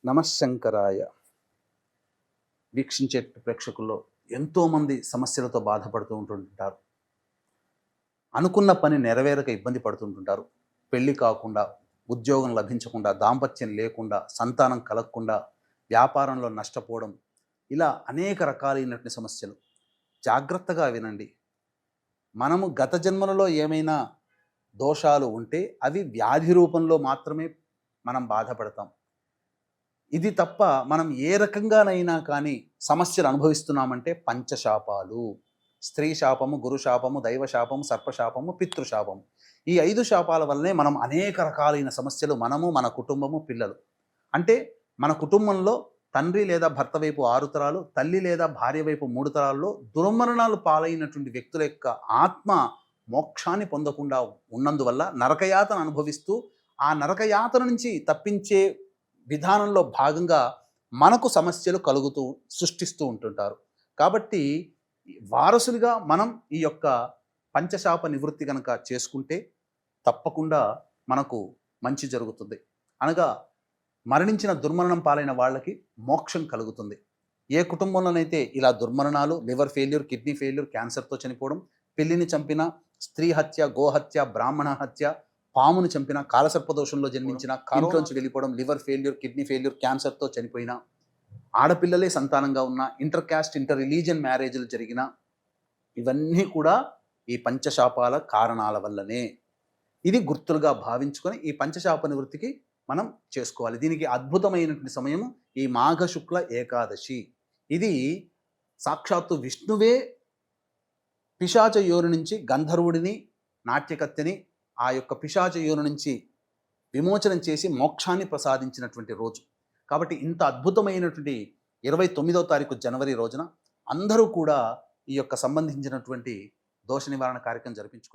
నమశంకరాయ. వీక్షించే ప్రేక్షకుల్లో ఎంతోమంది సమస్యలతో బాధపడుతూ ఉంటుంటారు. అనుకున్న పని నెరవేరక ఇబ్బంది పడుతుంటుంటారు. పెళ్లి కాకుండా, ఉద్యోగం లభించకుండా, దాంపత్యం లేకుండా, సంతానం కలగకుండా, వ్యాపారంలో నష్టపోవడం, ఇలా అనేక రకాలైనటువంటి సమస్యలు. జాగ్రత్తగా వినండి. మనము గత జన్మలలో ఏమైనా దోషాలు ఉంటే అవి వ్యాధి రూపంలో మాత్రమే మనం బాధపడతాం. ఇది తప్ప మనం ఏ రకంగానైనా కానీ సమస్యలు అనుభవిస్తున్నామంటే పంచశాపాలు: స్త్రీ శాపము, గురు శాపము, దైవ శాపము, సర్పశాపము, పితృశాపము. ఈ 5 శాపాల వల్లనే మనం అనేక రకాలైన సమస్యలు, మనము, మన కుటుంబము, పిల్లలు. అంటే మన కుటుంబంలో తండ్రి లేదా భర్త వైపు 6 తరాలు, తల్లి లేదా భార్య వైపు 3 తరాల్లో దుర్మరణాలు పాలైనటువంటి వ్యక్తుల యొక్క ఆత్మ మోక్షాన్ని పొందకుండా ఉన్నందువల్ల నరకయాతన అనుభవిస్తూ, ఆ నరకయాతన నుంచి తప్పించే విధానంలో భాగంగా మనకు సమస్యలు సృష్టిస్తూ ఉంటుంటారు. కాబట్టి వారసులుగా మనం ఈ యొక్క పంచశాప నివృత్తి కనుక చేసుకుంటే తప్పకుండా మనకు మంచి జరుగుతుంది. అనగా మరణించిన దుర్మరణం పాలైన వాళ్ళకి మోక్షం కలుగుతుంది. ఏ కుటుంబంలోనైతే ఇలా దుర్మరణాలు, లివర్ ఫెయిల్యూర్, కిడ్నీ ఫెయిల్యూర్, క్యాన్సర్తో చనిపోవడం, పిల్లిని చంపిన, స్త్రీ హత్య, గోహత్య, బ్రాహ్మణ హత్య, పామును చంపిన, కాలసర్పదోషంలో జన్మించిన, ఇంట్లోంచి వెళ్ళిపోవడం, లివర్ ఫెయిల్యూర్, కిడ్నీ ఫెయిల్యూర్, క్యాన్సర్తో చనిపోయిన, ఆడపిల్లలే సంతానంగా ఉన్న, ఇంటర్ క్యాస్ట్, ఇంటర్ రిలీజియన్ మ్యారేజ్లు జరిగిన, ఇవన్నీ కూడా ఈ పంచశాపాల కారణాల వల్లనే. ఇది గుర్తులుగా భావించుకొని ఈ పంచశాప నివృత్తికి మనం చేసుకోవాలి. దీనికి అద్భుతమైనటువంటి సమయము ఈ మాఘ శుక్ల ఏకాదశి. ఇది సాక్షాత్తు విష్ణువే పిశాచ యోని నుంచి గంధర్వుడిని, నాట్యకత్తెని ఆ యొక్క పిశాచ యోని నుంచి విమోచనం చేసి మోక్షాన్ని ప్రసాదించినటువంటి రోజు. కాబట్టి ఇంత అద్భుతమైనటువంటి 29వ తారీఖు జనవరి రోజున అందరూ కూడా ఈ యొక్క సంబంధించినటువంటి దోష నివారణ కార్యక్రమం జరిపించుకొని